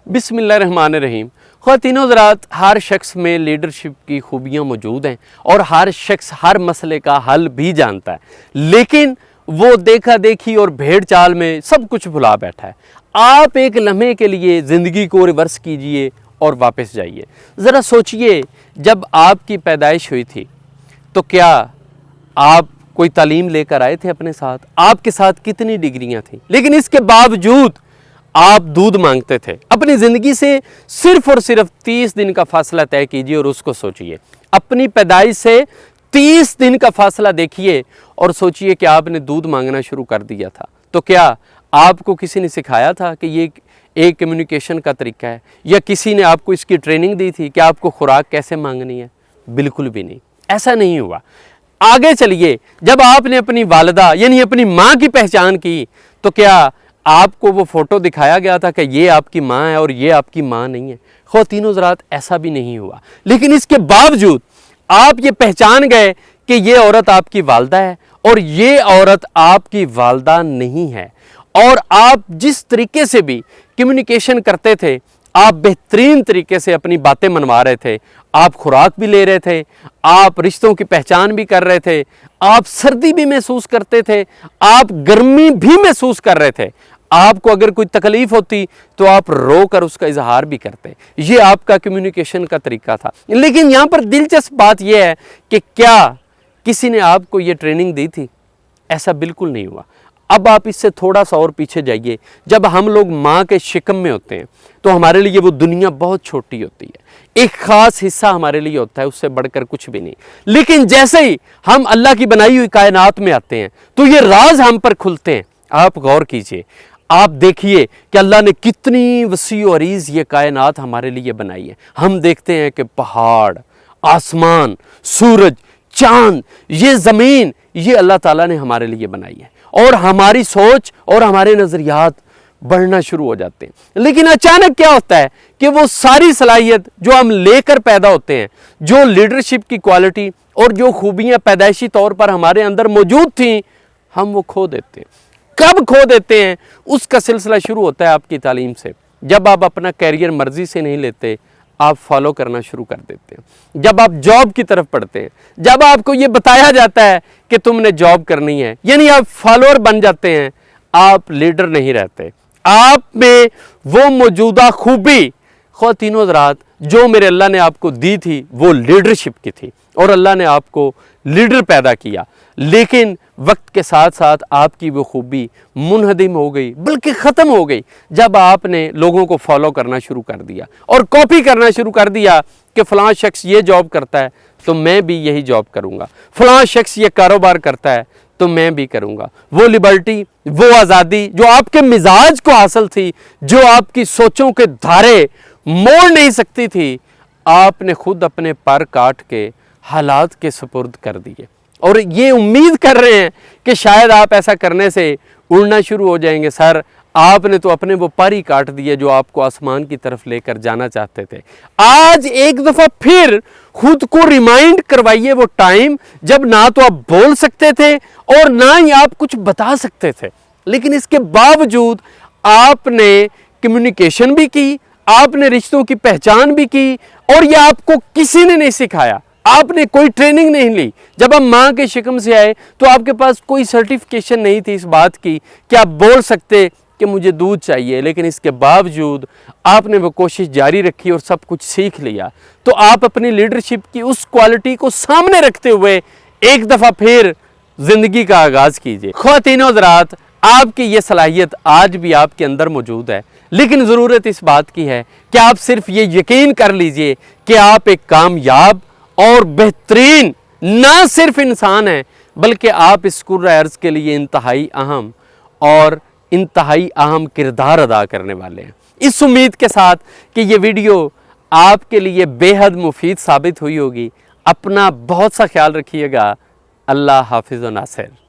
بسم اللہ الرحمن الرحیم۔ خواتین و حضرات، ہر شخص میں لیڈرشپ کی خوبیاں موجود ہیں اور ہر شخص ہر مسئلے کا حل بھی جانتا ہے، لیکن وہ دیکھا دیکھی اور بھیڑ چال میں سب کچھ بھلا بیٹھا ہے۔ آپ ایک لمحے کے لیے زندگی کو ریورس کیجئے اور واپس جائیے۔ ذرا سوچئے، جب آپ کی پیدائش ہوئی تھی تو کیا آپ کوئی تعلیم لے کر آئے تھے اپنے ساتھ؟ آپ کے ساتھ کتنی ڈگریاں تھیں؟ لیکن اس کے باوجود آپ دودھ مانگتے تھے۔ اپنی زندگی سے صرف اور صرف 30 دن کا فاصلہ طے کیجئے اور اس کو سوچئے۔ اپنی پیدائش سے 30 دن کا فاصلہ دیکھیے اور سوچئے کہ آپ نے دودھ مانگنا شروع کر دیا تھا، تو کیا آپ کو کسی نے سکھایا تھا کہ یہ ایک کمیونیکیشن کا طریقہ ہے، یا کسی نے آپ کو اس کی ٹریننگ دی تھی کہ آپ کو خوراک کیسے مانگنی ہے؟ بالکل بھی نہیں، ایسا نہیں ہوا۔ آگے چلیے، جب آپ نے اپنی والدہ یعنی اپنی ماں کی پہچان کی تو کیا آپ کو وہ فوٹو دکھایا گیا تھا کہ یہ آپ کی ماں ہے اور یہ آپ کی ماں نہیں ہے؟ خواتین و حضرات، ایسا بھی نہیں ہوا، لیکن اس کے باوجود آپ یہ پہچان گئے کہ یہ عورت آپ کی والدہ ہے اور یہ عورت آپ کی والدہ نہیں ہے۔ اور آپ جس طریقے سے بھی کمیونیکیشن کرتے تھے، آپ بہترین طریقے سے اپنی باتیں منوا رہے تھے، آپ خوراک بھی لے رہے تھے، آپ رشتوں کی پہچان بھی کر رہے تھے، آپ سردی بھی محسوس کرتے تھے، آپ گرمی بھی محسوس کر رہے تھے۔ آپ کو اگر کوئی تکلیف ہوتی تو آپ رو کر اس کا اظہار بھی کرتے۔ یہ آپ کا کمیونیکیشن کا طریقہ تھا۔ لیکن یہاں پر دلچسپ بات یہ ہے کہ کیا کسی نے آپ کو یہ ٹریننگ دی تھی؟ ایسا بالکل نہیں ہوا۔ اب آپ اس سے تھوڑا سا اور پیچھے جائیے۔ جب ہم لوگ ماں کے شکم میں ہوتے ہیں تو ہمارے لیے وہ دنیا بہت چھوٹی ہوتی ہے، ایک خاص حصہ ہمارے لیے ہوتا ہے، اس سے بڑھ کر کچھ بھی نہیں۔ لیکن جیسے ہی ہم اللہ کی بنائی ہوئی کائنات میں آتے ہیں تو یہ راز ہم پر کھلتے ہیں۔ آپ غور کیجئے، آپ دیکھیے کہ اللہ نے کتنی وسیع و عریض یہ کائنات ہمارے لیے بنائی ہے۔ ہم دیکھتے ہیں کہ پہاڑ، آسمان، سورج، چاند، یہ زمین، یہ اللہ تعالیٰ نے ہمارے لیے بنائی ہے، اور ہماری سوچ اور ہمارے نظریات بڑھنا شروع ہو جاتے ہیں۔ لیکن اچانک کیا ہوتا ہے کہ وہ ساری صلاحیت جو ہم لے کر پیدا ہوتے ہیں، جو لیڈرشپ کی کوالٹی اور جو خوبیاں پیدائشی طور پر ہمارے اندر موجود تھیں، ہم وہ کھو دیتے ہیں۔ کب کھو دیتے ہیں؟ اس کا سلسلہ شروع ہوتا ہے آپ کی تعلیم سے۔ جب آپ اپنا کیریئر مرضی سے نہیں لیتے، آپ فالو کرنا شروع کر دیتے ہیں۔ جب آپ جاب کی طرف پڑھتے ہیں، جب آپ کو یہ بتایا جاتا ہے کہ تم نے جاب کرنی ہے، یعنی آپ فالوور بن جاتے ہیں، آپ لیڈر نہیں رہتے۔ آپ میں وہ موجودہ خوبی، خواتین و حضرات، جو میرے اللہ نے آپ کو دی تھی، وہ لیڈرشپ کی تھی، اور اللہ نے آپ کو لیڈر پیدا کیا۔ لیکن وقت کے ساتھ ساتھ آپ کی وہ خوبی منہدم ہو گئی، بلکہ ختم ہو گئی، جب آپ نے لوگوں کو فالو کرنا شروع کر دیا اور کاپی کرنا شروع کر دیا کہ فلاں شخص یہ جاب کرتا ہے تو میں بھی یہی جاب کروں گا، فلاں شخص یہ کاروبار کرتا ہے تو میں بھی کروں گا۔ وہ لبرٹی، وہ آزادی جو آپ کے مزاج کو حاصل تھی، جو آپ کی سوچوں کے دھارے موڑ نہیں سکتی تھی، آپ نے خود اپنے پر کاٹ کے حالات کے سپرد کر دیے، اور یہ امید کر رہے ہیں کہ شاید آپ ایسا کرنے سے اڑنا شروع ہو جائیں گے۔ سر، آپ نے تو اپنے وہ پر ہی کاٹ دیے جو آپ کو آسمان کی طرف لے کر جانا چاہتے تھے۔ آج ایک دفعہ پھر خود کو ریمائنڈ کروائیے وہ ٹائم جب نہ تو آپ بول سکتے تھے اور نہ ہی آپ کچھ بتا سکتے تھے، لیکن اس کے باوجود آپ نے کمیونیکیشن بھی کی، آپ نے رشتوں کی پہچان بھی کی، اور یہ آپ کو کسی نے نہیں سکھایا، آپ نے کوئی ٹریننگ نہیں لی۔ جب ہم ماں کے شکم سے آئے تو آپ کے پاس کوئی سرٹیفکیشن نہیں تھی اس بات کی کہ آپ بول سکتے کہ مجھے دودھ چاہیے، لیکن اس کے باوجود آپ نے وہ کوشش جاری رکھی اور سب کچھ سیکھ لیا۔ تو آپ اپنی لیڈرشپ کی اس کوالٹی کو سامنے رکھتے ہوئے ایک دفعہ پھر زندگی کا آغاز کیجئے۔ خواتین و حضرات، آپ کی یہ صلاحیت آج بھی آپ کے اندر موجود ہے، لیکن ضرورت اس بات کی ہے کہ آپ صرف یہ یقین کر لیجئے کہ آپ ایک کامیاب اور بہترین نہ صرف انسان ہیں، بلکہ آپ اس کرۂ ارض کے لیے انتہائی اہم اور انتہائی اہم کردار ادا کرنے والے ہیں۔ اس امید کے ساتھ کہ یہ ویڈیو آپ کے لیے بے حد مفید ثابت ہوئی ہوگی، اپنا بہت سا خیال رکھیے گا۔ اللہ حافظ و ناصر۔